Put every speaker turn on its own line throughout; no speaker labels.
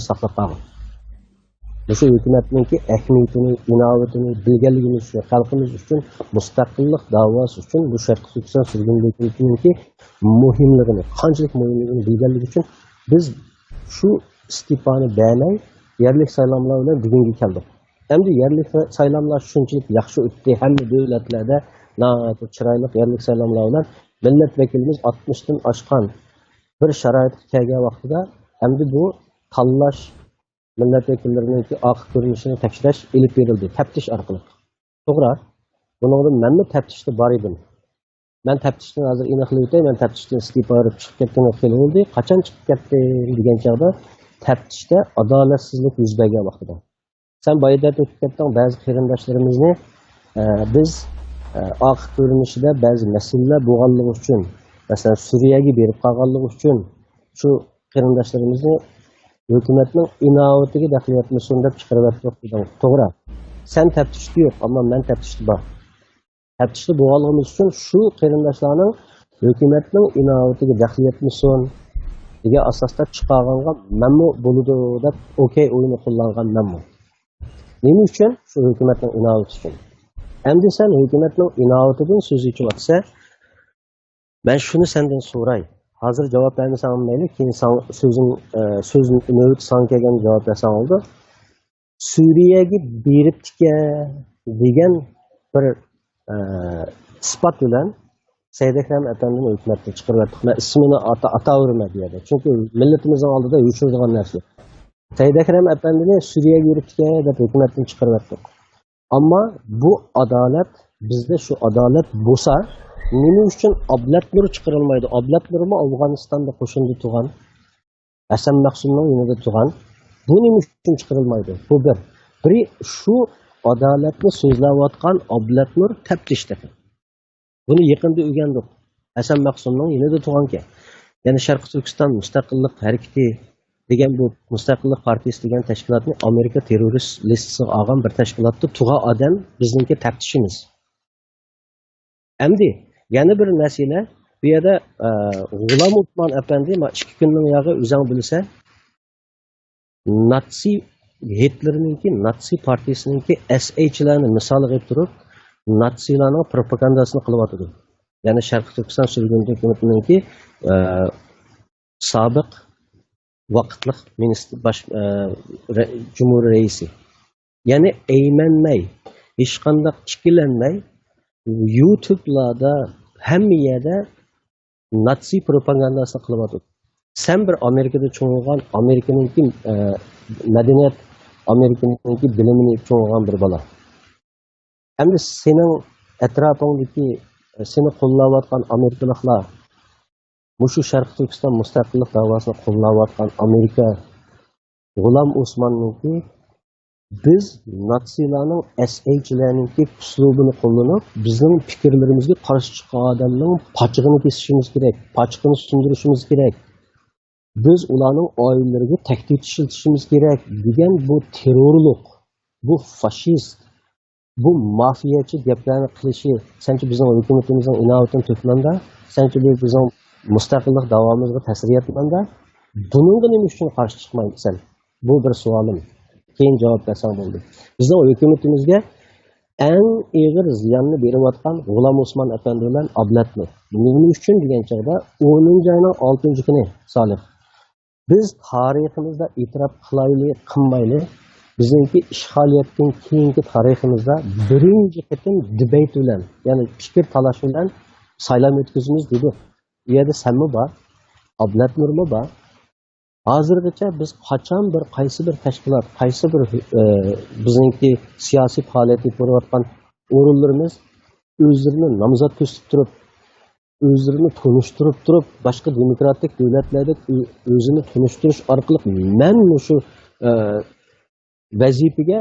saqlab qolgan. Şu hükümetninki ehmiyetini, inovatini bilganligimiz uchun, xalqimiz uchun mustaqillik da'vosi uchun bu Sharq Turkiston hükümetinki muhimligini, qanchalik muhimligini bilganligi uchun biz şu istiqbani beğenmey yerlik saylamlar bilan bugunga keldik. Endi yerlik saylamlar shunchalik yaxshi o'tdi, hamma davlatlarda chiroyli yerlik saylamlar bilan millat vakilimiz 60 dan oshgan bir sharoitga kelgan vaqtida endi bu tanlash millat vakillarining oq ko'rinishini tekshirish ilib berildi, taftish orqali. To'g'ri. Buningda menmi taftishda bor edim. Men taftishdan hozir aniqlab o'tay, men taftishdan istiqbolga chiqib ketgan vaqt bo'ldi. Qachon chiqib ketdim degan chog'da taftishda adolatsizlik yuz bergan vaqtida. Sen boyada o'tib ketding, ba'zi qarindoshlarimizni biz oq ko'rinishida ba'zi masalalar bo'lganligi uchun, masalan Suriyaga berib qolganligi uchun shu qarindoshlarimizni hükümetin inovatiga daxl etmesin deb chiqarib o'tdik. To'g'ri. Sen taftishda yo'q, ammo men taftishda bor. Taftishda bo'lganligimiz uchun shu qarindoshlarning hükümetin inovatiga daxl etmesin degan asosda chiqarganga menmi bo'ladi deb okey o'yini qo'llangan menmi. Nima uchun? Shu hükümetin inovati uchun. Endi sen hükümetin inovatidan so'z ochsa, ben şunu senden so'ray. Hazır cevap vermesen olmaylı ki sözün növüt sanki gelgen cevap versen oldu. Suriye'ye berip degen bir ispat bilen Seyyid Ekrem Efendi'nin hükümetine çıkarıverdik. Ben ismini atavurma diye. Çünkü milletimizin aldığı da yuşurduğun nersi. Seyyid Ekrem Efendi'ni Suriye'ye berip de hükümetini çıkarıverdik. Ama bu adalet, bizde şu adalet bulsa, nima uchun Ablatnur chiqarilmaydi? Ablatnurmi Afg'onistonda qo'shinda turgan, Hasan Maqsumning yanında turgan. Bu nima uchun chiqarilmaydi? Bu bir. Biri shu adolatni so'zlayotgan Ablatnur taftishda. Buni yaqinda o'rgandik. Hasan Maqsumning yanında turgan-ki. Ya'ni Sharq Turkiston mustaqillik harakati degan bu mustaqillik partiyasi degan tashkilotni Amerika terrorist listasiga olgan bir tashkilotda turgan odam bizningki taftishimiz. Endi yana bir mesele, bu yerda G'ulom Usmon Efendi 2 kunning yog'i o'zing bilsa, Nazi Hitlerninki, Nazi partiyasiningki SH'larni misol qilib turib, Nazilarning propagandasini qilyotdi. Ya'ni Sharq Turkiston hukumatiningki sobiq vaqtliq ministr Cumhuriyet reisi. Ya'ni aymanmay, hech qanday ikkilanmay YouTube'larda hamma yerda Nazi propagandasini qilyapti. Sen bir Amerikada cho'ng'ilgan, Amerikaningki madaniyat, Amerikaningki bilimini cho'ng'ilgan bir bola. Endi sening atrofingdagi seni qo'llayotgan amerikaliklar, mushu Sharq Turkiston mustaqillik da'vosini qo'llayotgan Amerika, G'ulom Usmonningki biz Nazilarning SH'larningki uslubini qo'llanib, bizning fikrlarimizga qarshi chiqqan odamning pochig'ini kesishimiz kerak, pochig'ini sundirishimiz kerak. Biz ularning oilalariga tahdid ishlatishimiz kerak degan bu terrorlik, bu faşist, bu mafiyachi gaplarni qilishi, sanki bizning hukumatimizning inovatini to'plamda, sanki bizning mustaqillik davomimizga ta'sir etmanda, buningga nima uchun qarshi chiqmaysan? Bu bir savolim. Keyin javob bersang bo'ldi. Bizning hukumatimizga eng og'ir ziyonni berayotgan G'ulom Usmon Efendi bilan Ablatnur. Nima uchun degan chog'da 10-oyning 6-kuni Solih. Biz tariximizda e'tirof qilaylik, qilmayli, bizningki ishg'oliyatdan keyingi tariximizda birinchi qatim debate bilan, ya'ni fikr talash bilan saylam o'tkazamiz dedi. Bu yerda sanmi bor? Ablatnurmi bor? Hozirgacha biz qachon bir qaysi bir tashkilot, qaysi bir bizningki siyosiy faoliyat ko'rayotgan o'rinlarimiz o'zlarini nomzod ko'rsatib turib, o'zlarini tunishtirib turib, boshqa demokratik davlatlarda o'zini tunishtirish orqali men shu vazifaga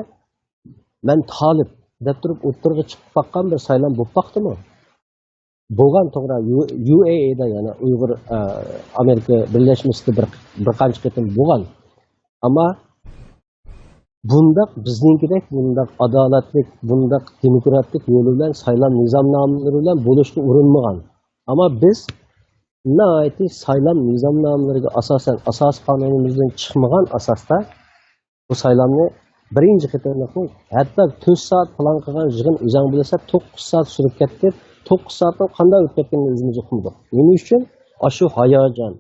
men talib deb turib o'tirg'i chiqib baqqan bir saylam bo'lib baqdimi? Bo'lgan to'g'ri UAE'da, ya'ni Uyg'ur Amerika Birlashmasida bir qancha qatim bo'lgan. Ammo bundaq bizninkidek bundaq adolatli, bundaq demokratik yo'l bilan saylam nizomnomalari bilan bo'lishga urinmagan. Ammo biz nihoyatda saylom nizomnomlariga asosan asos qonunimizdan chiqmagan asosda bu saylovni birinchi qatorliqni hatto 4 soat plan qilgan yig'in o'zang bilsa 9 soat surib ketdi. 9 soatdan qanday o'tib ketganini o'zimiz uqmadik. Nima uchun? Shu hayajon.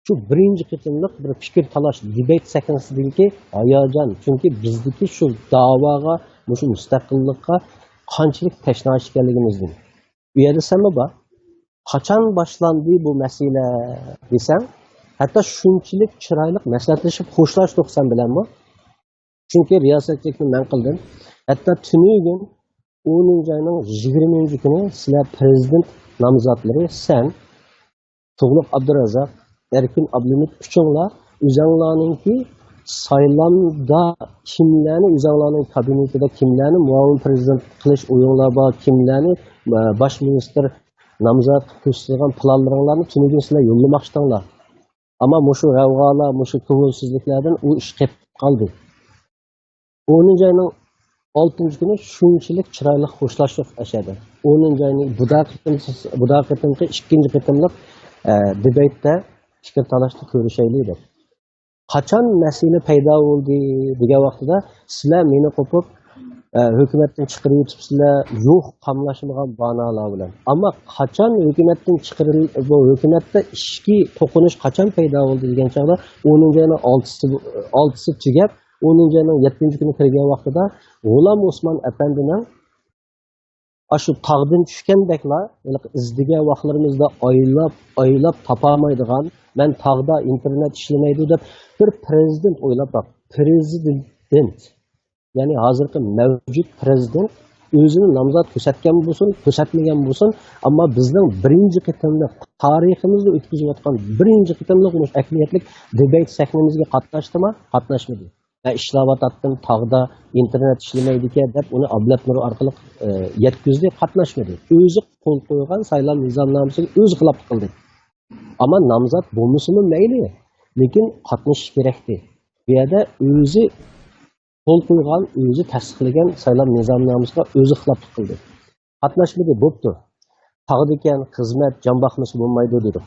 Shu birinchi qatorliq bir fikr talash debate sahnasidagi hayajon. Chunki bizdagi shu da'voga, shu mustaqillikqa qanchalik tashnash ekanligimizdan. Bu yerda sanma bor. Qachon boshlandi bu masala desam, hatto shunchalik chiroyli maslahatlashib xo'shlashdik sen bilanmi? Chunki riyosatchilikni man qildim. Hatto tunigun 10-oyning 20-kuni sizlar prezident nomzodlari sen Tug'luq Abdurazzoq, Erkin Abdumit uchunglar o'zinglarningki saylovda kimlarni o'zinglarning kabinetida kimlarni muavin prezident qilish o'yinglar bor, kimlarni bosh ministr nomzod ko'rsatilgan planlaringlarni tunigun sizlar yo'llamoqchidinglar. Ammo mushu g'avg'olar, mushu ko'ngilsizliklardan u ish qilib qoldi. 10-oyning 6-kuni shunchalik chiroyli xo'shlashdik ashada. 10-oyning budaqatimki 2-qatimliq debatda fikr talashni ko'rishaylik deb. Qachon masala paydo bo'ldi degan vaqtida sizlar meni qo'pib hukumatdan chiqarib o'tibsizlar, yo'q qamlashmagan banolar bilan. Ammo qachon hukumatdan chiqarilib, bu hukumatda ishki to'qinish qachon paydo bo'ldi degan chog'da 10-oyning 6-si tugab 10-oyning 7-kuni kirgan vaqtida G'ulom Osmon apandining shu tog'dan tushgandeklar izdigan vaqtlarimizda oylab topolmaydigan, men tog'da internet ishlamaydi deb bir prezident o'ylab bak. Prezident, ya'ni hozirgi mavjud prezident o'zini nomzod ko'rsatgan bo'lsin, ko'rsatmagan bo'lsin, ammo bizning birinchi qatimliq tariximizda o'tkazayotgan birinchi qatimliq akliyatlik debat sahnamizga qatnashdimi? Qatnashmadi. Ishlayotdim tog'da internet ishlamaydi ekan deb uni ablat nur orqali yetkazdi, qatnashmadi. O'zi qo'l qo'ygan saylov nizomnomasiga o'zi xilof qildi. Ammo nomzod bo'lmasimi mayli, lekin qatnashish kerakdi. Bu yerda o'zi qo'l qo'ygan, o'zi tasdiqlagan saylov nizomnomasiga o'zi xilof qildi. Qatnashmadi, bo'pti. Tog'da ekan xizmat jambaqmasi bo'lmaydi dedi.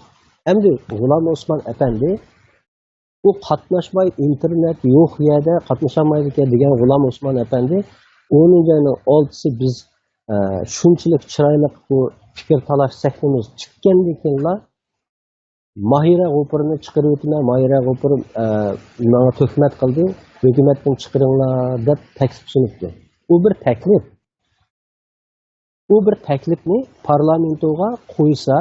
Endi G'ulom Osmon apandi u qatnashmay internet yo'q yerda qatnashamaydi degan G'ulom Osmon apandi 10-oyning 6-si biz shunchalik chiroyli bu fikr talash sahnamiz chiqqandan keyinlar Mahira G'ofurni chiqarib o'tdilar. Mahira G'ofur menga tuhmat qildi, hukumatdan chiqaringlar deb taklif sunibdi. U bir taklif. U bir taklifni parlamentga qo'ysa,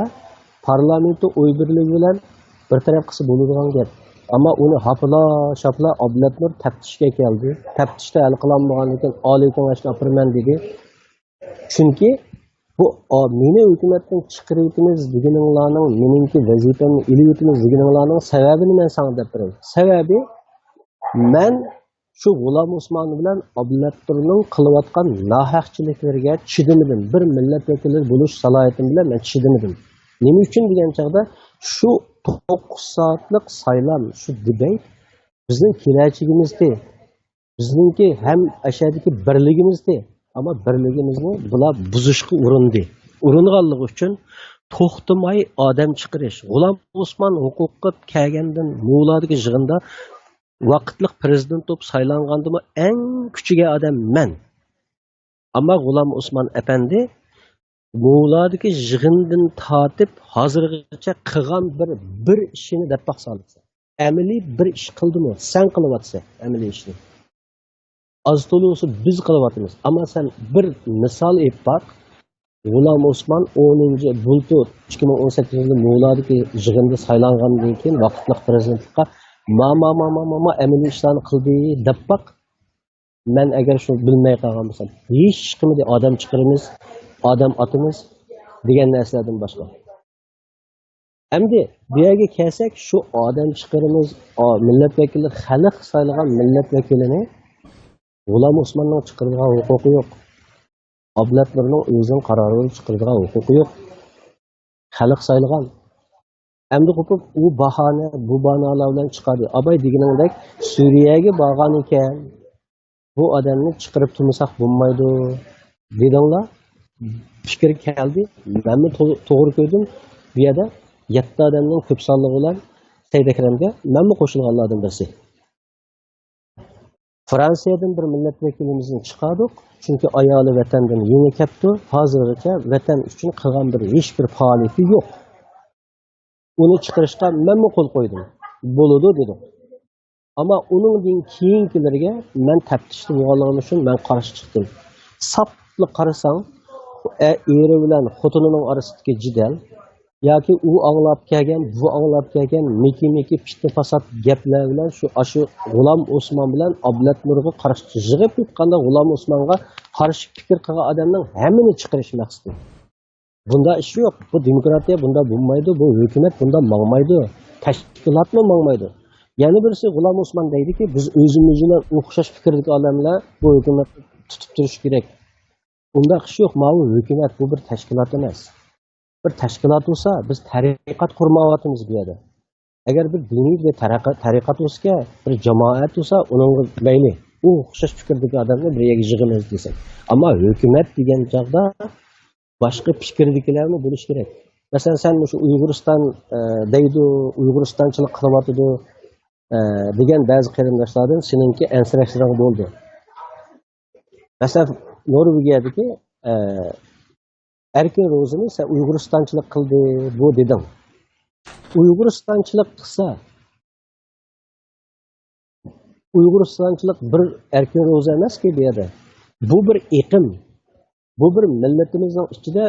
parlamento o'y birligi bilan bir taraf qilsa bo'ladigan gap. Ammo uni hafla Ablatnur taftishga keldi. Taftishda hal qilinmagandan keyin Oliy Kengashga opirman dedi. Chunki bu meni hukumatdan chiqarib o'timiz deganinglarning meningki vazifamni ilib o'timiz deganinglarning sababini men sana deb beraman. Sababi men shu G'ulom Osmon bilan Ablatnurning qilayotgan nohaqchiliklarga chidamadim. Bir millat vakili bo'lish salohiyatim bilan men chidamadim. Nima uchun degan chog'da shu 9 soatlik saylov, shu debat bizning kelajagimizda, bizningki ham ashadagi birligimizda, ammo birligimizni bular buzishga urindi. Uringanligi uchun to'xtamay odam chiqarish. G'ulom Osmon huquqqa kelgandan Muğladagi yig'inda vaqtliq prezident bo'lib saylangandimi eng kuchiga odam men. Ammo G'ulom Osmon apandi Muğladagi yig'indan tortib hozirgacha qilgan bir ishini deb baqsalsa. Amaliy bir ish qildimi? Sen qilyapsan amaliy ishni. Az to'lusi biz qilyapmiz. Ammo sen bir misol aytib baq. G'ulom Osmon 10-bultur 2018-yilda Muğladagi yig'inda saylangandan keyin vaqtliq prezidentlikka amaliy ishlarni qildi deb baq. Men agar shuni bilmay qolgan bo'lsam, hech qimda odam chiqaramiz, odam otimiz degan narsalardan boshqa. Endi bu yerga kelsak, shu odam chiqarimiz, millat vakili, xalq saylagan millat vakilini G'ulom Osmonning chiqargan huquqi yo'q. Ablatnurning o'zining qarorini chiqargan huquqi yo'q. Xalq saylagan. Endi qo'pib u bahona, bu banolar bilan chiqadi. Abay deganingdek Suriyaga borgan ekan, bu odamni chiqarib turmasak bo'lmaydi dedinglar. Fikr keldi. Men to'g'ri ko'rdim. Bu yerda 7 odamning ko'p sonligi bilan Said Akramga menmi qo'shilganlardan birisi. Fransiyadan bir millat vakilimizni chiqardik. Chunki ayoli vatandan yangi kelibdi. Hozirgacha vatan uchun qilgan hech bir faoliyati yo'q. Uni chiqarishga menmi qo'l qo'ydim. Bo'ladi dedim. Ammo uningdan keyingilarga men taftishda bo'lganligim uchun men qarshi chiqdim. Sapli qarasang, eri bilan xotinining orasidagi jidal yoki u anglab kelgan, bu anglab kelgan meki fitna fasod gaplar bilan shu G'ulom Osmon bilan Ablat Nurga qarshi yig'ib tutganda G'ulom Osmonga qarshi fikr qilgan odamning hammani chiqarish maqsadi. Bunda ish yo'q. Bu demokratiya bunda bo'lmaydi, bu hukumat bunda mangmaydi, tashkilotmi mangmaydi. Yana birisi G'ulom Osmon deydiki, biz o'zimiz bilan o'xshash fikrdagi odamlar bu hukumatni tutib turish kerak. Bunda ish yo'q. Mana bu hukumat bu bir tashkilot emas. Bir tashkilot bo'lsa, biz tariqat qurmayapmiz bu yerda. Agar bir diniy va tariqat bo'lsa, bir jamoat bo'lsa, uning mayli, u o'xshash fikrdagi odamlar bir yerga yig'imiz desak. Ammo hukumat degan chog'da boshqa fikrdagilarni bo'lish kerak. Masalan, sen shu Uyg'uriston deydi, Uyg'uristonchilik qilyapti degan ba'zi qarindoshlardan seninki ansirashroq bo'ldi. Masalan, Norvegiyadagi erkin ro'zini sen Uyg'uristonchilik qildi bu dedim. Uyg'uristonchilik qilsa, Uyg'uristonchilik bir erkin ro'za emas-ku bu yerda. Bu bir iqim. Bu bir millatimizning ichida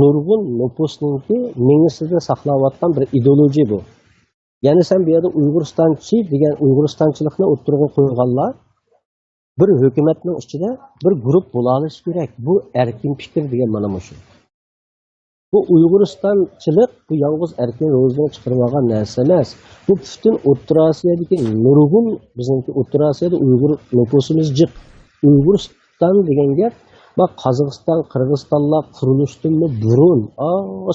nurg'un nupusninki mengisida saqlayotgan bir ideologiya bu. Ya'ni sen bu yerda Uyg'uristonchi degan Uyg'uristonchilikni o'ttirib qo'yganlar bir hukumatning ichida bir guruh bo'la olishi kerak. Bu erkin fikr degan mana shu. Bu Uyg'uristonchilik bu yolg'iz erkin ro'zdan chiqarib olgan narsa emas. Bu butun O'rta Osiyodagi nurg'un bizningki O'rta Osiyoda Uyg'ur nupusimiz jiq. Uyg'uriston degan gap bak Qozog'iston, Qirg'izistonlar qurilishdan burun,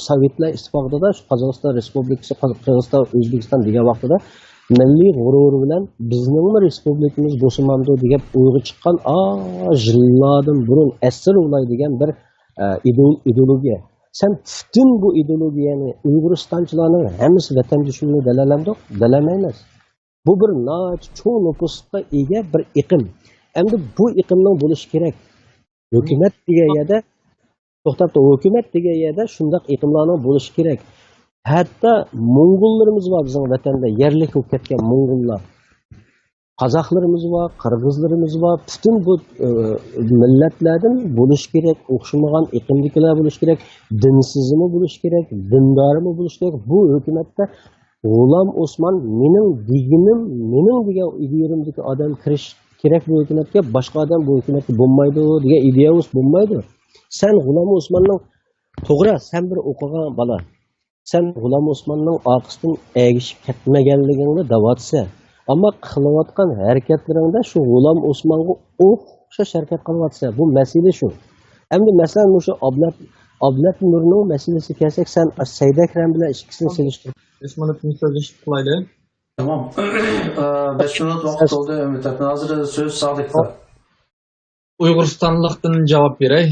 Sovetlar ittifoqida shu Qozog'iston Respublikasi, Qirg'iziston, O'zbekiston degan vaqtida milliy g'urur bilan bizning respublikamiz bo'simamdi degan o'yga chiqqan yillardan burun asr ulay degan bir ideologiya. Sen bütün bu ideologiyani Uyg'uristonchilarning hammasi vatan dushmani dalalamdiq, dalamaymiz. Bu bir cho'ng nupusga ega bir iqim. Endi bu iqimning bo'lishi kerak. Hukumat degan yerda to'xtab hukumat degan yerda shundoq iqimlarning bo'lishi kerak. Hatto Mo'ng'ullarimiz bor bizning vatanda, yerlik bo'lib ketgan Mo'ng'ullar. Qozoqlarimiz bor, Qirg'izlarimiz bor. Bütün bu millatlardan bo'lish kerak, o'xshamagan iqimliklar bo'lish kerak, dinsizmi bo'lish kerak, dindormi bo'lish kerak. Bu hukumatda G'ulom Osmon mening degan ideyarimdagi odam kirish kerak bu hukumatga, boshqa odam bu hukumatga bo'lmaydi degan ideyamiz bo'lmaydi. Sen G'ulom Osmonning to'g'ri, sen bir o'qigan bola. Sen G'ulom Osmonning orqasidan egishib ketmaganligingni davatsa, ammo qilayotgan harakatlaringda shu G'ulom Osmonga o'xshash harakat qilyapsa, bu masala shu. Endi masalan shu Ablat Nurning masalasiga kelsak, sen Said Akram bilan ikkisini selishtirib
5 minutni so'zlashib qilaylik.
Tamam. 5 minut vaqt oldu. Mütefen hazır söz Sadık'ta.
Uyg'uristonlikdan javob beray.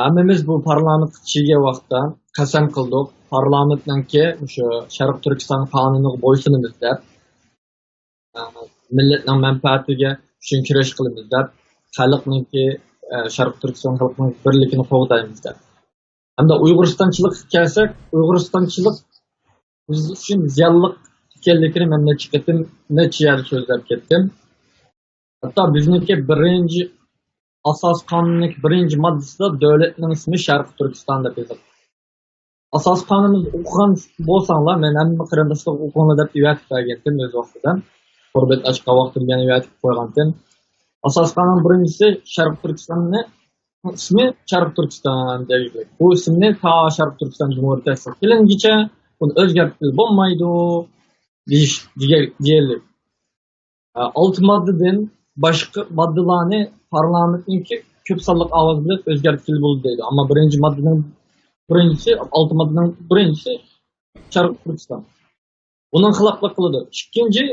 Hammamiz bu parlament ichiga vaqtda qasam qildik. Parlamentdanki o'sha Sharq Turkiston qonuniga bo'ysunamiz deb, millatning manfaatiga uchun kurash qilamiz deb, xalqningki Sharq Turkiston xalqining birligini qo'g'daymiz deb. Hamda Uyg'uristonchilik kelsak, Uyg'uristonchilik biz uchun ziyonli ekanligini men necha yerda so'zlab ketdim. Hatto bizniki birinchi asos qonunning birinchi moddasida davlatning ismi Sharq Turkiston deb yozilgan. Asos qonunni o'qigan bo'lsanglar, men hamma qarindoshlar o'qinglar deb aytib bergandim o'z vaqtida. Qurbet ochqa vaqtida yana aytib qo'ygandim. Asos qonun birinchisi Sharq Turkistonni ismi Sharq Turkiston deyiladi. Bu ismni ta Sharq Turkiston Cumhuriyeti kelingicha buni o'zgartirib bo'lmaydi deyiladi. 6 moddadan boshqa moddalarni parlamentniki ko'p sonli ovoz bilan o'zgartirib bo'ldi deydi. Ammo birinchi moddaning birinchisi, 6 moddaning birinchisi Sharq Turkiston. Uning xiloflik qiladi. Ikkinchi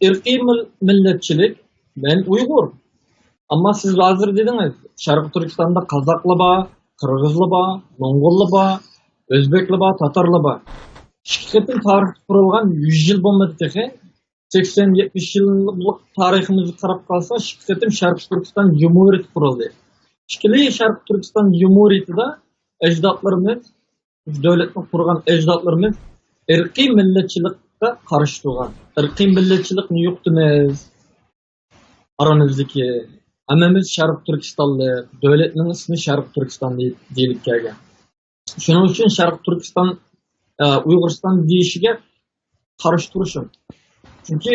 irqiy millatchilik, men Uyg'ur. Ammo siz hozir dedingiz, Sharq Turkistonda qozoqlar bor, qirg'izlar bor, mo'ng'ullar bor, Özbekli ba, Tatarlı ba. Şirketin tarihi kurulgan 100 yıl bulmadı teki. 80-70 yıllık tarihimizi qarab kalsa, şirketin Şarkı Türkistan Cumhuriyeti kuruldu. Şikili Şarkı Türkistan Cumhuriyeti'de ecdatlarımız, devletini kurgan ecdatlarımız irqiy milletçilikte karşı durgan. Irqiy milletçilik ne yoktunuz? Aramızdaki. Hammamiz Şarkı Türkistanlı, devletinin ismi Şarkı Türkistan deyilip kelgan. Şunun için Şarkı Türkistan, Uyg'uriston deyishiga qarshi turishim. Çünkü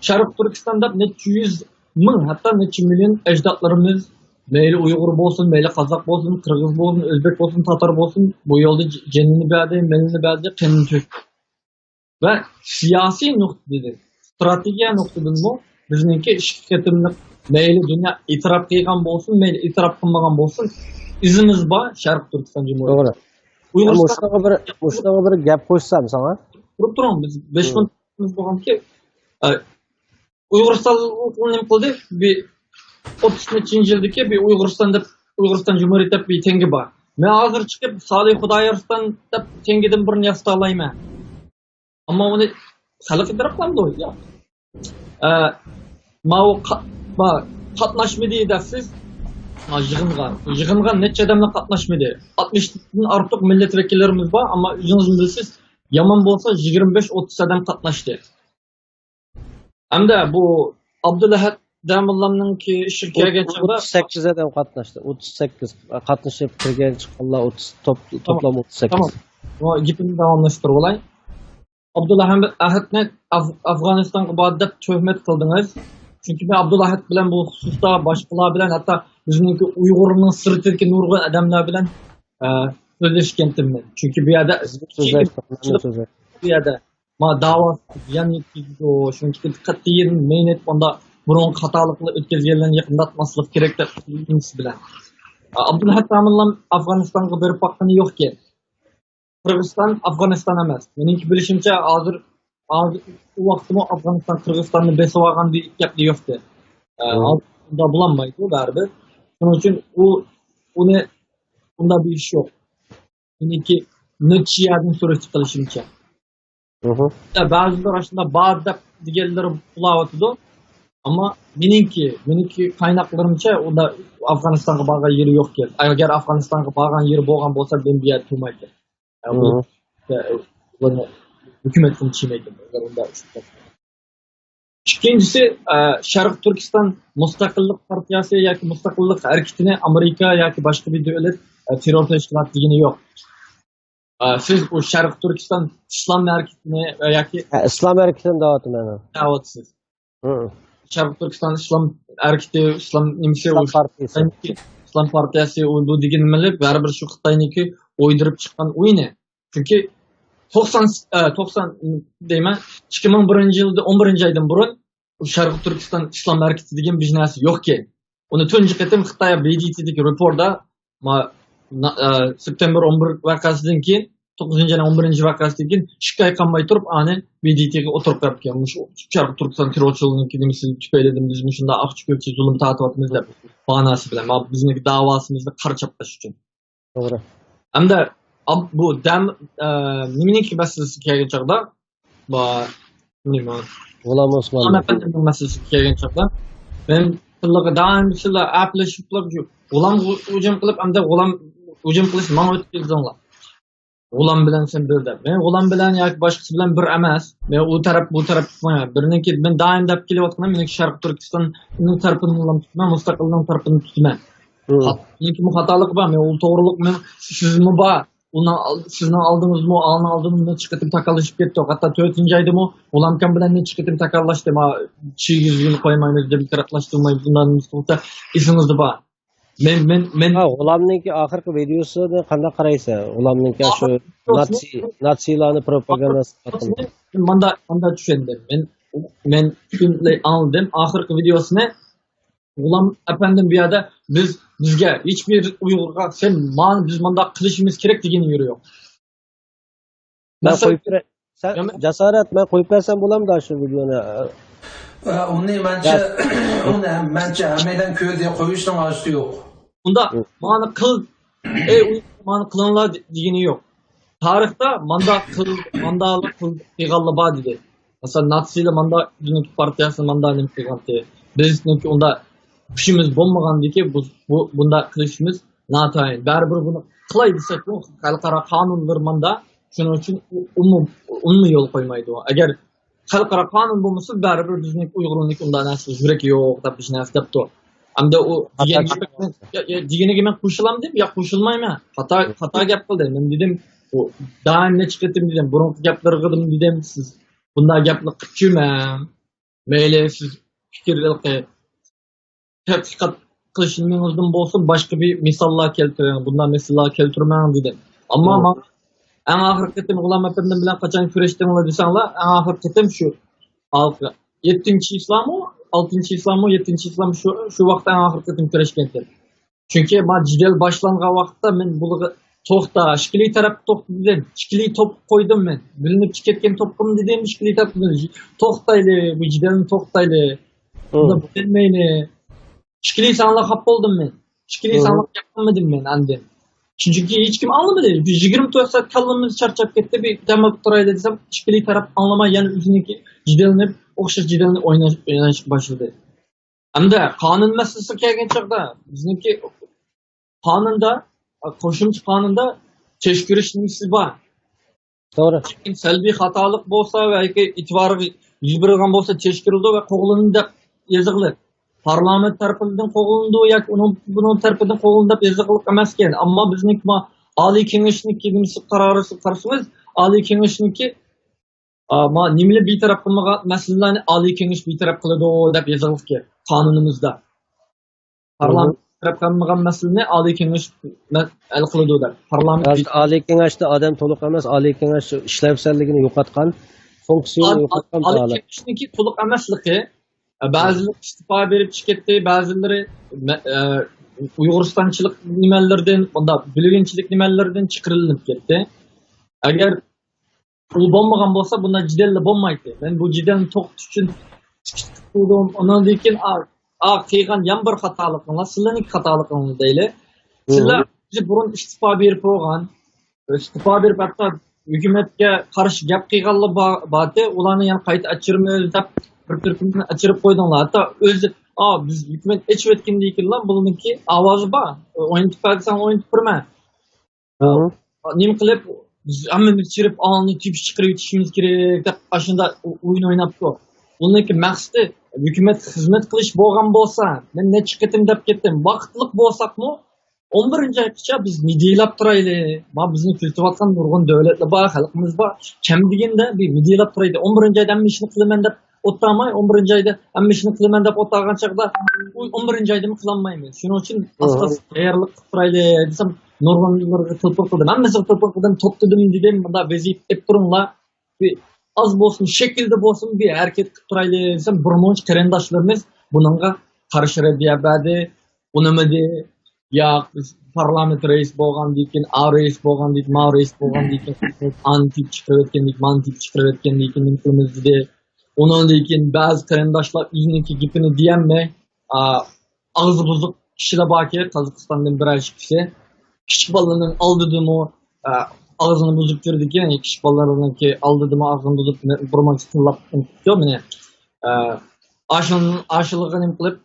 Şarkı Türkistan'da neçe yüz ming, hatta neçe milyon ecdatlarımız, meyli Uygur bolsun, meyli Kazak bolsun, Kırgız bolsun, Özbek bolsun, Tatar bolsun, bu yolda cenini berdi, melini berdi, kendini töktü. Ve siyasi noktada, stratejiya noktadan bu, bizninki şirketimlik meyli dünya itiraf kıygan bolsun, meyli itiraf kılmagan bolsun, izimiz var Şarkı Türkistan Cumhuriyeti.
Doğru. Muştağa bir gap koşsam sana.
Durup durun, biz 5 minutimiz bolgan ki, Uyg'uriston nima qildi? Bir 30 yildagi bir Uyg'uriston Cumhuriyeti deb bir tengi bor. Men hozir chiqib Solih Xudoyoriston deb tengidan birini yasta olmayman. Ammo uni xalq idrab qildi. Yo'q. Mau qatnashmadi desiz. Yig'inga necha odamlar qatnashmadi? 60 dan ortiq millatvekilerimiz bor, ammo o'zingiz bilasiz, yomon bo'lsa 25-30 odam qatnashdi. Hamda bu Abdulahad Damullamninki shirkaga chiqdi.
38 adam qatnashdi. 38 qatnashib kirgan chiqqanlar 30 toplam 38.
Tamam. Bu gapimni davomlashtirib olay. Abdulahadni Afg'onistonga bordi deb tuhmat qildingiz. Chunki men Abdulahad bilan bu xususda boshqalar bilan, hatto bizningki Uyg'urning sirtidagi nurg'un odamlar bilan so'zlashgandim. Chunki bu yerda ma dava yani shunga qat'iy menet onda burun xatolikni o'tkazganlarni yaqinlatmaslik kerak deb bilamiz bilan. Abdulahad Tamillam Afg'onistonga berib boqqani yo'q-ki. Qirg'iziston Afg'oniston emas. Meningki bilishimcha hozir u vaqtda Afg'oniston Qirg'izistonni besib olgan bir gapli yo'qdi. Unda bulanmaydi baribir. Shuning uchun unda bir ish yo'q. Meningki nechiyadan so'rash qilishimcha. Ba'zilar aslında bazı diğerleri bulavotdu. Ama meningki qaynaqlarimcha unda Afg'onistonga borgan yeri yo'q kel. Agar Afg'onistonga borgan yeri bo'lgan bo'lsa, men bu yerda turmaydi. Buni hukumatdan chimaydi. İkincisi, Şarkı Türkistan Mustaqillik Partiyasi yoki Mustaqillik hareketini Amerika yoki boshqa bir davlat terror tashkiloti degani yo'q. Siz bu Şarkı Türkistan İslam hareketini yoki
İslam hareketini da'vatman.
Da'vatsiz. Şarkı Türkistan İslam hareketi, İslam nimasi İslam partiyasi bu degan nimalar baribir shu Xitoyniki o'ydirib chiqqan o'yini. Chunki 90 deyman 2001-yilda 11-oydan burun Şarkı Türkistan İslam hareketi degan biznesi yo'q-ki. Uni tunji qatim Xitoy BDT'dagi reportda September 11 vakasidan keyin 9-11 vakasidan keyin shikoyat qilmay turib ani BDT'ga o'tirib qarab kelgan. Şarkı Türkistan terrorchiligini nimasi tufaylidan biz shunda oq-ko'kcha zulm ta'tilyapmiz deb ma'nosi bilan bizniki da'vosimizni qarchaplash uchun.
To'g'ri.
Hamda bu nimaning masalasi kelgan chog'da
G'ulom Osmonov
masalasi kelgan chog'da men tilga doim sizlar aplashib g'ulom hujum qilib hamda g'ulom hujum qilish mana o'tib kelganlar. G'ulom bilan sen birda. Men g'ulom bilan yoki boshqasi bilan bir emas. Men u taraf bu taraf tutmayman. Biriniki men doim deb kelyapman. Men Sharq Turkistonning tarafini tutmayman, mustaqillik tarafini tutmayman. Meniki muxatalik bor. Men u to'g'riliq men sizmi bor. Uni sizni oldingizmi, aldingizmi chiqib takallashib ketdi. Hatto 4-oyda g'ulomkam bilan chiqib takallashdi. Ma 200 yil qo'ymaymiz deb taraflashtirmaymiz. Bundan mustaqilda esingizda bor. Men
g'ulomninki oxirgi videosini qanday qaraysan? G'ulomninki shu natsiyalarning propagandasi haqida.
Manda tushundim. Men tushunlay oldim. Oxirgi videosini G'ulom apandim bu yerda bizga hech bir Uyg'urga biz manda qilishimiz kerak degan yeri yo'q.
Sen jasorat men qo'yib bersam bo'lamdi shu videoni.
Uni mencha hammadan ko'zga qo'yishning hojati yo'q.
Unda mana qilinglar degani yo'q. tarixda mandalik qilganlar bor dedi. Masalan, natsiyalar manda bizning partiyasi manda nim qilgan dedi. Bizniki unda kuchimiz bo'lmagandiki bunda qilishimiz noto'g'ri. Baribir buni qilay desak, bu xalqaro qonunlar manda shuning uchun umumiy yo'l qo'ymaydi. Agar xalqaro qonun bo'lmasa, baribir bizning Uyg'urlik unda narsa yurak yo'q deb hech narsa debdi. Hamda u deganiga men qo'shilaman deb, yo qo'shilmayman. Xato gap qildi. Men dedim, u doim necha qatim dedim, burungi gaplarga dedim, siz bunday gapni qilmayman. Mayli siz fikrlarga tadqiqot qilishingizdan bo'lsin, boshqa bir misollar keltiring. Bundan misollar keltirmang dedim. Ammo men eng oxirgi qatim G'ulom Efendim bilan qachon ko'rishdinglar desanglar, eng oxirgi qatim shu 7-islamu 6-islamu 7-islam shu vaqtda eng oxirgi qatim ko'rishgan edim. Chunki men jidal boshlangan vaqtda men bularga to'xta, ishkili taraf to'xta dedim. Ishkili top qo'ydim men. Bilinib ketgan to'pim dedim, ishkili taraf to'xtayli, bu jidalni to'xtayli. Bunda bilmayni. Ishkili sanlar xap bo'ldim men. Ishkili sanlar yapmadim men andim. Chunki hech kim anlamadı. 24 saat kallamiz charchab ketdi. Bir damak turaydi desam, ishkili taraf anlamay, yana o'ziniki jidalni o'xshash jidalni o'ynash boshladi. Hamda qonun masalasi kelgan chaqda bizniki qonunda, qo'shimcha qonunda tekshirishimiz bor. To'g'ri. Salbiy xatolik bo'lsa va yoki e'tibori yuz bergan bo'lsa tekshirildi va qo'g'lindi deb yozildi. Parlament tarafidan qo'g'lindi yoki buning tarafidan qo'g'lindi deb yozilib emas ekan. Ammo bizniki Oliy Kengashniki nimasi qarori qarshimiz Oliy Kengashniki ma nimli betaraf qilmagan masalalarni Oliy Kengash betaraf qiladi deb yozilgan qonunimizda. Parlament taraf qilmagan masalani Oliy Kengash hal qiladi deb. Parlament
Oliy Kengashda odam to'liq emas, Oliy Kengash ishlavsalligini yo'qotgan, funksiyasini yo'qotgan.
Oliy Kengashniki to'liq emasligi ba'zilar istifa berib chiqdi, ba'zilari Uyg'uristonchilik nimalardan, bunda bilginchilik nimalardan chiqarilib ketdi. Agar u bo'lmagan bo'lsa, bunda jidallar bo'lmaydi. Men bu jidalni to'xtatish uchun chiqdim. Undan keyin qilgan yan bir xatoliklar, sizlarning xatolig'ingiz deyli. Sizlar burun istifa berib qo'ygan, istifa berib hatto hukumatga qarshi gap qilganlar bordi, ularni yana qayta ochirmaymiz deb bir turkumni ochirib qo'ydinglar. Hatto o'zi biz hukumat ichib o'tgandan keyin buniki ovozi bor. O'ynatib bersan o'ynatib turma. Nim qilib biz hammamiz chirib olni tipish chiqarib yetishimiz kerak deb ashunda o'yin o'ynabdi. Buniki maqsadi hukumat xizmat qilish bo'lgan bo'lsa, men necha qatim deb ketdim. Vaqtliq bo'lsaqmi 11-oygacha biz midilab turaylik. Ma bizni kuzatayotgan nurg'un davlatlar bor, xalqimiz bor. Kam deganda bir midilab turaydi. 11-oyda hamma ishni qilaman deb o'ttamay, 11-oyda hamma ishni qilaman deb o'tgan chaqda 11-oyda qilolmaymiz. Shuning uchun asas tayyorlik qilib turaylik desam, nurg'unlarga tilpir qildim. Hammasi tilpir qildim, to'xtadim dedim. Bunda vaziyat ep turinglar. Az bo'lsin, shaklda bo'lsin bir harakat qilib turaylik desam, burmunch qarindoshlarimiz buningga qarshi raddiya berdi. Unimidi yo'q, biz parlament rais bo'lgandan keyin, A rais bo'lgandan keyin, Ma rais bo'lgandan keyin anti chiqarayotgandik, manti chiqarayotgandik qilamiz dedi. Undan keyin ba'zi qarindoshlar o'ziniki gapini deyamay, og'zi buzuq kishilar borki, Qozog'istondan bir kishi kichik bolalarning oldidimi ağzını buzuk gördük yani kichik bolalarniki oldidimi og'zini buzib burmoq tillab yo meni aşılığını qilib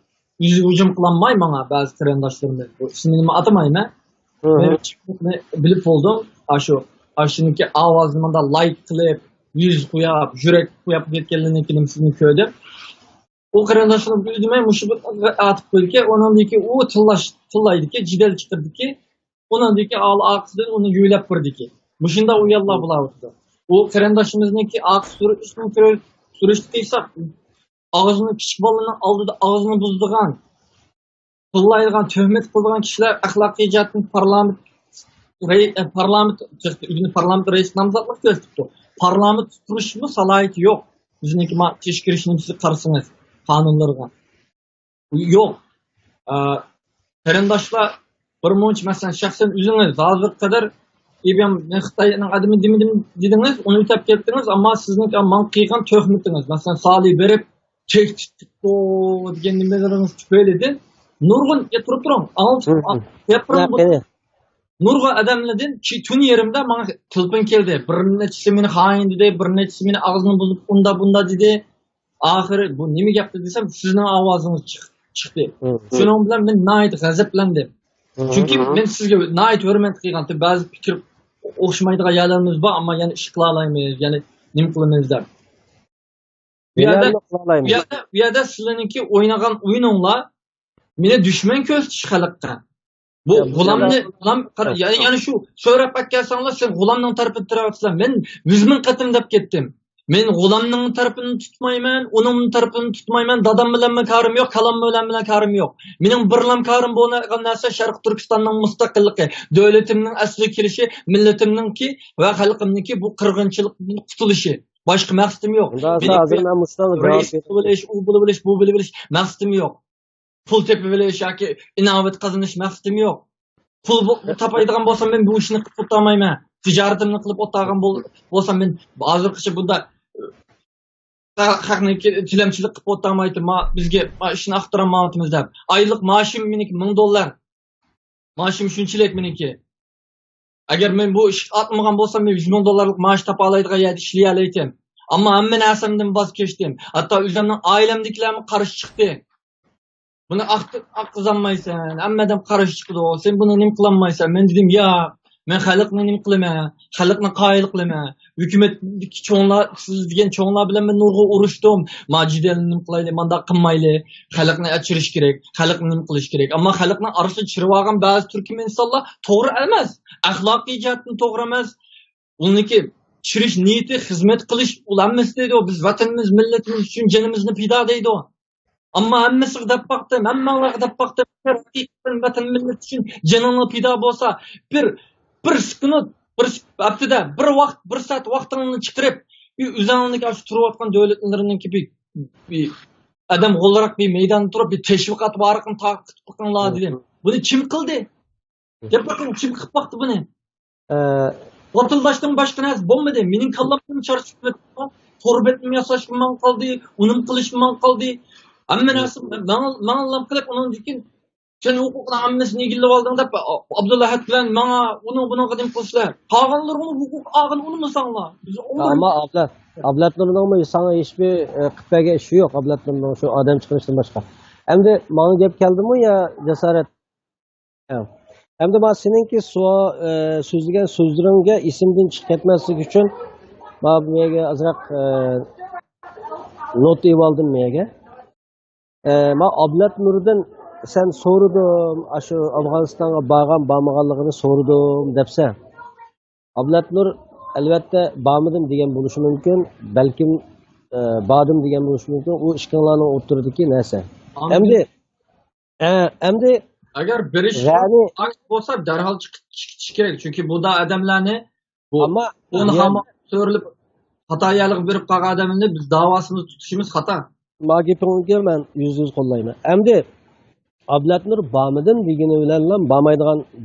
yüzü hujum qilolmay menga ba'zi qarindoshlarimiz bu ismini atamayman bilib bo'ldim ashuniki ovozini menda like qilib yuz qo'yib yurak qo'yib ketganligini keyin sizni ko'rdim u qarindoshlarni bilmay mushib atib qo'ydiki onandiki u tillaydiki jidal chiqirdiki onandiki aqsidan uni yo'lab birdiki mushunda u yallar bo'lardi u qarindoshimizniki aqs surishdi desak ağzını kichik bolalarning oldida og'zini buzdigan tillaydigan tuhmat qilgan kishilar axloqiy jihatdan parlament raisi nomzodlik ko'rsatdi parlament turishmi salohiyati yo'q bizniki teshkirishni siz qarasangiz qonunlarga yo'q qarindoshlar birmuncha masalan shaxsan o'zingiz hozir qadar men Xitoyning adimi dedingiz uni o'tab ketdingiz ammo sizniki man qilgan tuhmatingiz masalan solih berib degan nimalarimiz tufaylidan nurg'un turib turing nurg'a odamlardan tun yerimda manga tilpin keldi. Bir nechisi meni xoin dedi, bir nechisi meni og'zini buzib bunda dedi. Oxiri bu nima gap desam, sizning ovozingiz chiqdi. Shuning bilan men nihoyat g'azablandim. Chunki men sizga nihoyat hurmat qilgan, ba'zi fikr o'xshamaydigan yerlarimiz bor, ammo yana ish qila olmaymiz, ya'ni nima qilamiz deb. Bu yerda sizlarniki o'ynagan o'yininglar meni dushman ko'rsatish xalqqa. Bu g'ulomni ya'ni shu so'rab kelsanlar, sen g'ulomning tarafini turayotsizlar. Men 100 ming qatim deb ketdim. Men g'ulomning tarafini tutmayman, uning tarafini tutmayman. Dadam bilan karim yo'q, kalam bilan karim yo'q. Mening birlam karim bo'lgan narsa Sharq Turkistonning mustaqilligi, davlatimning asli kelishi, millatimningki va xalqimniki bu qirg'inchilikdan qutulishi. Boshqa maqsadim yo'q. Bu bilish maqsadim yo'q. Pul tepib bilish yoki inovat qozonish maqsadim yo'q. Pul topaydigan bo'lsam men bu ishni qilib o'tolmayman. Tijoratimni qilib o'tgan bo'lsam men hozirgacha bunda haqni tilamchilik qilib o'tolmaydim. Bizga ishni axtarolmayapmiz deb. Oylik maoshim meniki $1000. Maoshim shunchalik meniki. Agar men bu ish atmagan bo'lsam men $100,000 maosh topa oladigan yerda ishlay oladim. Ammo hamma narsamdan voz kechdim. Hatto o'zimning oilamdagilarga qarshi chiqdi. Buni aqqizolmaysan, hammadan qarshi chiqdi. Sen buni nima qilolmaysan? Men dedim, "Ya, men xalqni nima qilaman? Xalqni qoyil qilaman. Hukumatdagi cho'nglar, siz degan cho'nglar bilan men nurg'a urushdim. Majidalni nima qilayli, manda qilmayli. Xalqni achirish kerak, xalqni nima qilish kerak. Ammo xalqning orasida chirib olgan ba'zi turkum insonlar to'g'ri emas. Axloqiy jihatdan to'g'ri emas. Uniki chirish niyati xizmat qilish ulanmas deydi. Biz vatanimiz, millatimiz uchun jonimizni fido deydi. Ammo hammasiga deb baqdim, hammalarga deb baqdim. Haqiqatan vatan millat uchun joningni fido bo'lsa, bir sekund, bir haftada, bir vaqt, bir soat vaqtingni chiqarib, o'zingizga shu turayotgan davlatlarninki bir adam o'laroq bir maydonda turib, bir tashviqot varaqini taqib qilinglar dedim. Buni kim qildi? Deb baqing, kim qilib baqdi buni? O'tilashdan boshqa narsa bo'lmadi. Mening kallamdan charchib ketdi. Torbetim yasashim man qoldi, unim qilishim man qoldi. Hamma narsa menga qilib undan sen huquqni hammasini egallab olding deb Abdulla Hat bilan menga buni qadim qilsizlar. Qolganlar uni huquq olgan unmasanglar.
Ammo Ablatlarning sana hiçbir qilpaga ishi yo'q. Ablatlarning shu odam chiqarishdan boshqa. Endi menga gap keldimi ya jasorat? Endi men seninki so'zlagan so'zlaringga esimdan chiqib ketmaslik uchun men menga azroq not oldim menga. Men Ablat Nurdan sen so'radim, shu Afg'onistonga bormaganligini so'radim debsa. Ablat Nur albatta bormadim degan bo'lishi mumkin, balkim bordim degan bo'lishi mumkin. U ishkanlarning o'rtasidagi narsa. Endi
agar birish bo'lsa darhol chiqish kerak, chunki bu da odamlarni uni ham so'rilib xatoyalik berib qolgan odamlarni biz davosimizni tutishimiz xato.
Magipimga men %100 qo'llayman. Endi Ablat Nur bormadim degani bilan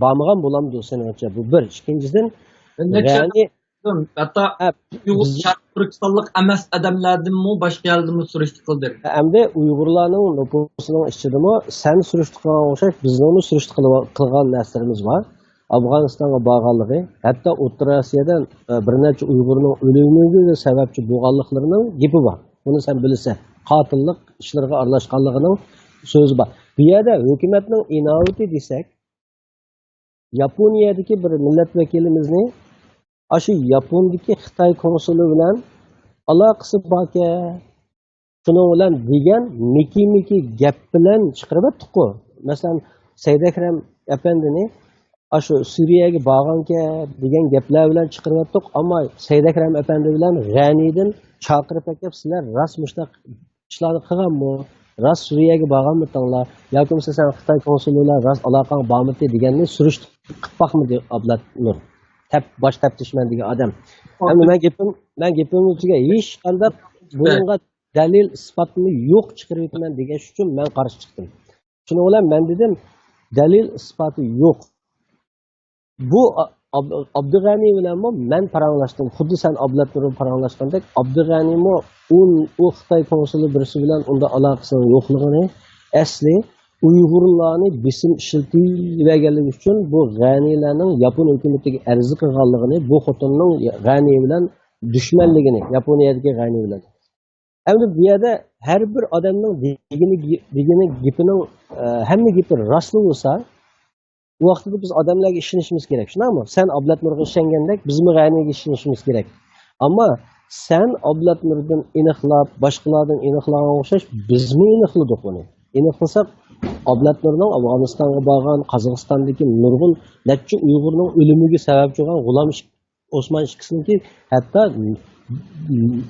bormagan bo'lamdi seningcha. Bu bir. Ikkinchidan ya'ni
hatto Sharq Turkistonlik emas odamlardanmi boshqa yerlardan surishti qildim.
Endi Uyg'urlarning nufusining ichidami sen surishti qilgan o'xshash bizning surishti qilgan narsalarimiz bor. Afg'onistonga borganligi, hatto O'rta Osiyodan bir necha Uyg'urning o'limiga sababchi bo'lganliklarining gapi bor. Buni sen bilsa, qotillik ishlarga aralashganligining so'zi bor. Bu yerda hukumatning inovati desak, Yaponiyadagi bir millat vakilimizning shu Yapondagi Xitoy konsuli bilan aloqasi borki, shuning bilan degan miki gap bilan chiqaribdi-ku. Masalan, Said Akram apandini shu Suriyaga borganka degan gaplar bilan chiqaribdi, ammo Said Akram apandi bilan G'aniydan chaqirib kelib, sizlar rost mushtaq ishlarni qilganmi? Rost Suriyaga borganmi tanglar? yoki sen Xitoy konsuli bilan rost aloqang bormi deganni surish qilib boqmadi Ablat Nur. Bosh taftishman degan odam. Endi men gapimning ichiga hech qanday bunga dalil isbotni yo'q chiqarib o'taman degan uchun men qarshi chiqdim. Shuning bilan men dedim, dalil isboti yo'q. Bu Abdug'ani bilan men paranglashdim. Xuddi sen Ablat Nur paranglashgandek, Abdug'animi u Xitoy konsuli birisi bilan unda aloqasi yo'qligini asli Uyg'urlarni besim ishiltiverganligi uchun bu g'aniylarning Yapon hukumatiga arz qilganligini, bu xotinning g'aniy bilan dushmanligini, Yaponiyadagi g'aniy bilan. Endi bu yerda har bir odamning degani gapining hamma gapi rost bo'lsa, u vaqtda biz odamlarga ishonishimiz kerak. Shunaqmi? Sen Ablat Nurga ishongandek, biz mi g'aniyga ishonishimiz kerak. Ammo sen Ablat Nurdan aniqlab, boshqalardan aniqlaganga o'xshash bizmi aniqladik uni? Aniqlasak Ablat Nurning Afg'onistonga borgan, Qozog'istondagi nurg'un necha Uyg'urning o'limiga sabab bo'lgan G'ulom Osmon Shiksinki hatto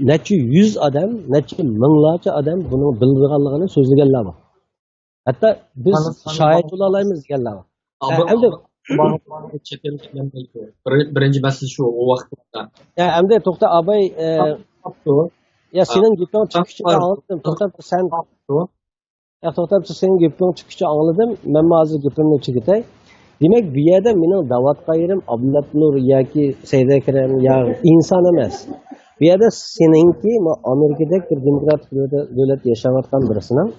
necha yuz odam, necha minglarcha odam buni bildirganligini so'zlaganlar bor. Hatto biz shohid bo'la olamiz deganlar bor.
Birinchi masala shu u vaqtda.
Endi to'xta abay ya sening gaping chiqishini anladim. To'xtab sen to'xtab sening gaping chiqishini anladim. Men hozir gapimni tugatay. Demak, bu yerda mening da'vatga yerim Ablat Nur yoki Said Akram yo inson emas. Bu yerda seningki Amerikadagi bir demokratik davlat yashayotgan birisining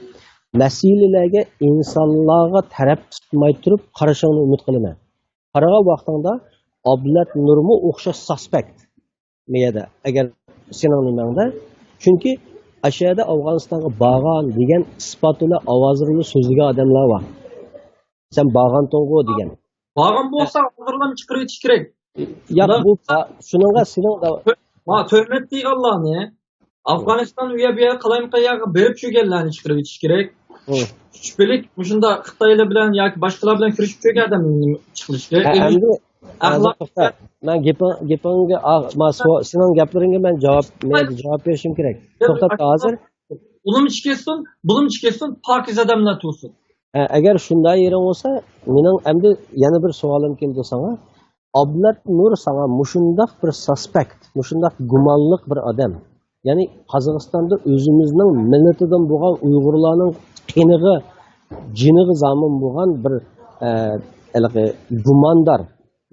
masalalarga insonlarga taraf tutmay turib qarashingni umid qilaman. Qaragan vaqtingda Ablat Nurmi o'xshash suspect bu yerda agar sening nimangda, chunki ashada Afg'onistonga borgan degan isbotli ovozlarni so'zlagan odamlar bor. Sen borgan to'g'ri degan.
Borgan bo'lsa, hozirlam chiqarib ketish kerak.
Yo'q, bu shuningga sening
tuhmat deganlarni Afg'oniston u yerga qalayqa berib cho'ganlarni chiqarib ketish kerak. Shubhalik shunda Xitoylar bilan yoki boshqalar bilan kurashib cho'gan odamning chiqilishi kerak. Men gapingga sening gaplaringga men javob berishim kerak. To'xtab hozir bulimchi kelsin, pokiz odamlar tursin.
Agar shunday yering bo'lsa, mening endi yana bir savolim keldi sana. Ablat Nur sana mushundaq bir suspect, mushundaq gumonliq bir odam. Ya'ni Qozog'istonda o'zimizning millatidan bo'lgan Uyg'urlarning qinig'i, jinig'i zamin bo'lgan bir gumondor,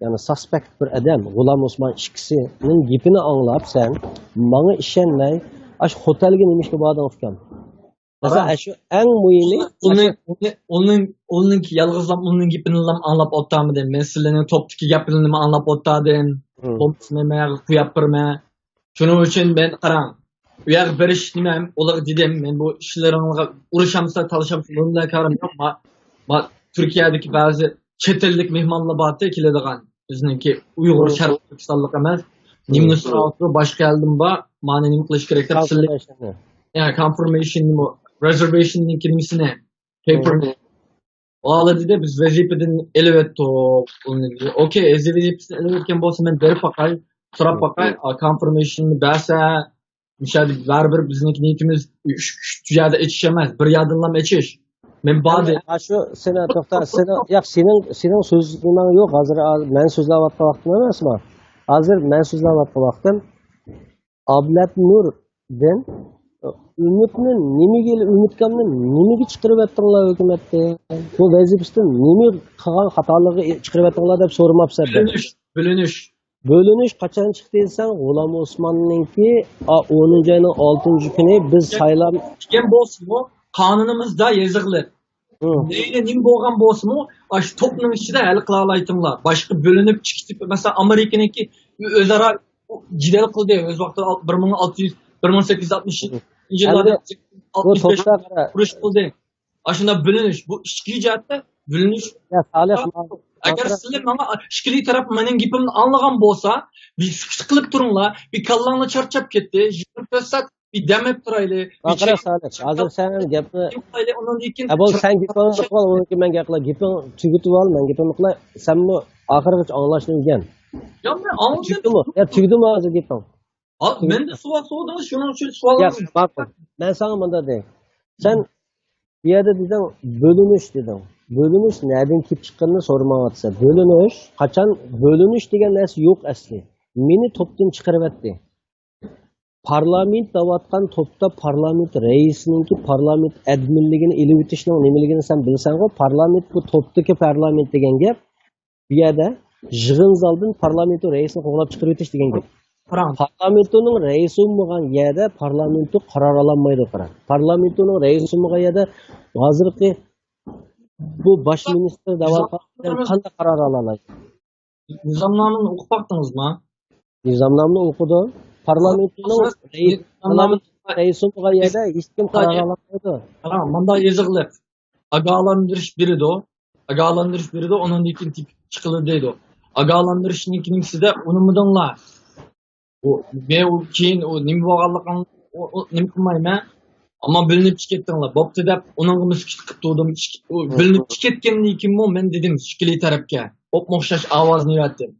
ya'ni suspect bir odam, G'ulom Osmon ikkisining gapini anglab sen menga ishonmay, ash hotelga nimishga bording ekan. Mesela şu en muhimi
onun yalğızlam onun gapini anlab o'tamidim. Men sizlarning topdagi gaplarini anlab o'tadim. To'pni men qo'yib birma. Shuning uchun men qarang. U yoq berish nima, ular dedim, men bu ishlaringizga urushamsa, talashamiz, bunday karim yo'q. Ma Turkiyadagi ba'zi chet ellik mehmonlar borda keladigan. Bizningki Uyg'ur sharq Turkistonlik emas. Nimni so'rayapti, boshqa eldan bor. Ma'ni nima qilish kerak deb sizlar. Yani confirmation reservation kelimesine paper oğladı da biz vazifeden elevetto okey vazifeden elevetken bolsa men berip bakay sorap bakay confirmation'ni berse müşahede baribir bizniki niyetimiz şu yerda içişemez bir yerdan içiş men bade
şu seni to'xta sening so'zing yo'q hozir men so'zlayotgan vaqtim emasmi hozir men so'zlayotgan vaqtim Ablat Nurdan Ümitni Ümitkamni nimaga chiqarib etdinglar hukumatda? Bu vazifasidan nima qilgan xatolig'i chiqarib etdinglar deb so'ramabsan. Bo'linish qachon chiqdi desang, G'ulom Osmonningki 10-oyning 6-kuni biz saylab
chiqqan bo'lsa-mu, qonunimizda yoziqlar. Nima bo'lgan bo'lsa-mu, shu to'pning ichida hal qila olaytinglar. Boshqa bo'linib chiqib, masalan, Amerikaniki o'zaro jidal qildi o'z vaqtida 1860 yıllarda 65 kuruş kıldı. Aşında bölünüş. Bu işki icatta bölünüş.
Ya Salih
agar sizlar mana ishkili taraf mening gapimni anlagan bo'lsa, bir qilib turinglar, bir kallangni charchab ketdi, 24 soat bir demab turayli.
Aqra Salih, hozir sen gapni
undan keyin
sen gapingni qil, uniki men gaplar, gaping tugitib ol, men gapimni qilay. Senmi oxirigacha anglashni o'rgan.
Yo'q, men anladim.
Ya tugdimi hozir gaping?
Men de savol so'radingiz, shuning uchun savolim.
Men sana bunda deyim. Sen bir yerda deding, bo'linish deding. Bo'linish nereden kelib chiqqanini so'ramayapsan. Bo'linish, qachon bo'linish degan narsa yo'q asli. Meni to'pdan chiqarib etdi. Parlament davatgan to'pda parlament raisininki parlament adminligini ilib o'tishning nimaligini sen bilsan-ku, parlament bu to'pdagi parlament degan gap. Bu yerda yig'in zaldan parlament raisini qo'g'lab chiqarib o'tish degan gap. Parlamentoning raisi bo'lgan yerda parlamentni qaror ololmaydi qarang. Parlamentoning raisi bo'lgan yerda hozirgi bu bosh ministr davlat qanday qaror ola oladi?
Nizomnomani o'qib baqdingizmi?
Nizomnomani o'qidi. Parlament raisi bo'lgan yerda hech kim qaror ola olmaydi.
Qarang, bunday yozig'liq. Ogohlantirish beradi, undan keyin chiqiladi deydi. Ogohlantirishnikisida uni mudonlar. U keyin u nima bo'lganligini nima qilmayman. Ammo bilinib ketdinglar. Bo'pti deb uning muskit qilib turdim. Bilinib ketgandan keyin men dedim shikli tarafga. O'xshash ovozni yotdim.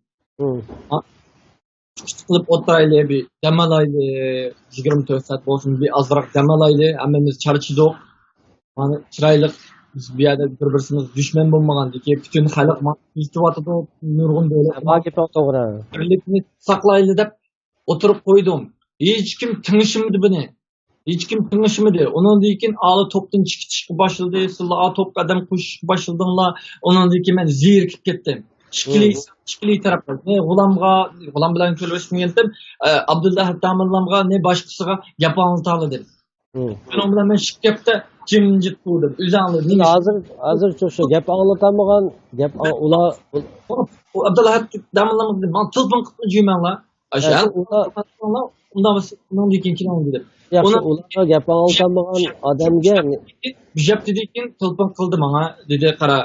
Qilib o'tiraylik, bir damalaylik, 24 soat bo'lsin, bir ozroq damalaylik, hammamiz charchadik. Mana chiroyli biz bu yerda bir-birimiz dushman bo'lmagandiki, butun xalq yetib nurg'un
to'g'ri.
Birlikni saqlaylik deb o'tirib qo'ydim. Hech kim tingishmadi buni. Hech kim tingishmadi. Undan keyin ali to'pdan chiqishga boshladi. Sizlar to'p qadam qo'shishga boshladilar. Undan keyin men zerikib ketdim. Shikli tarafga, ne g'ulam bilan ko'rishmagandim. Abdulla Tamirlamga, ne boshqasiga gaplarni taqladim. Shuning bilan men shikapda jimjit turdim. O'zingni
hozir shu gap anglatamagan, gap ular
Abdulla Tamirlamga men telefon qilib juymanlar. Undan keyin keling dedim.
Yaxshi, ularga gap anglatamagan odamga
Bijab dedikin telefon qildi menga. Dedi, qara,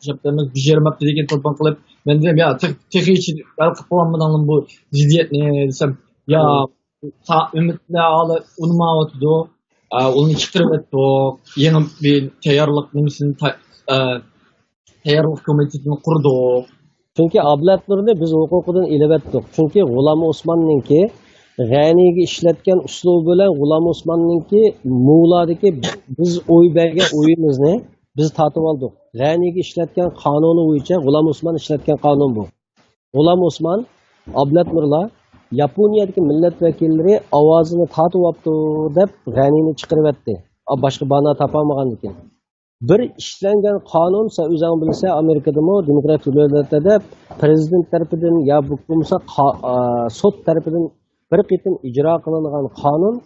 bijabimiz bijermabdi degan telefon qilib, men dedim, ya texnichi qilib qo'ymadim bu ziddiyatni desam, ya ümitli ali unmayotdi. Uni chiqarib o'tdi. Yangi bir tayyorlik nimasini tayyorlik komitetini qurdik.
Chunki Ablatnurni biz huquqidan ilib etdik. Chunki G'ulom Osmonninki G'aniyga ishlatgan uslub bilan G'ulom Osmonninki Muvladagi biz o'y bergan o'yimizni biz tatib oldik. G'aniyga ishlatgan qonuni bo'yicha G'ulom Osmon ishlatgan qonun bu. G'ulom Osmon Ablatnurlar Yaponiyadagi millat vakillari ovozini tatib olibdi deb G'aniyni chiqarib etdi. Boshqa bana topolmagan ekan. Bir ishlangan qonun o'zing bilsa Amerikadami demokratik davlatlarda prezident tarafidan yo bo'lmasa sud tarafidan bir qitim ijro qilingan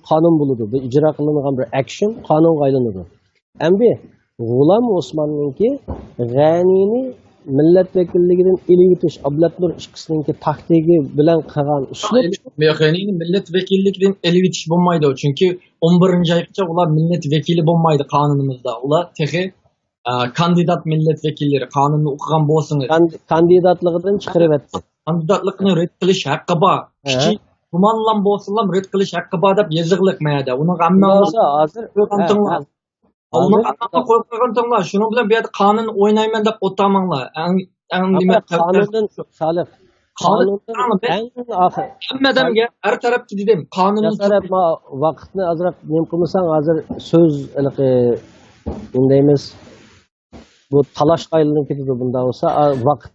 qonun bo'ladi. Bu ijro qilingan bir action qonunga aylanadi. Endi G'ulom Osmonninki G'aniyni millat vakilligidan ilib o'tish Ablatnur ikkisininki tahdidi bilan qilgan uslub
G'aniyni millat vakilligidan ilib o'tish bo'lmaydi, chunki 11-oygacha ular millat vakili bo'lmaydi qonunimizda. Ular texi kandidat millat vakillari qonunni o'qigan bo'lsangiz,
kandidatligidan chiqarib etdi.
Kandidatlikni rad qilish haqqi bor. Kichik gumonlan bo'lsa-ham rad qilish haqqi bor deb yozig'liqmaydi. Uni hammasi hozir qo'yib shuning bilan bu yerda qonun o'ynayman deb o'tamanglar.
Qonundan Salih
hammadamga har tarafga dedim qonunni
vaqtni azroq nem qilmasang hozir so'z indaymiz bu talashga aylanib ketadi bunda bo'lsa vaqt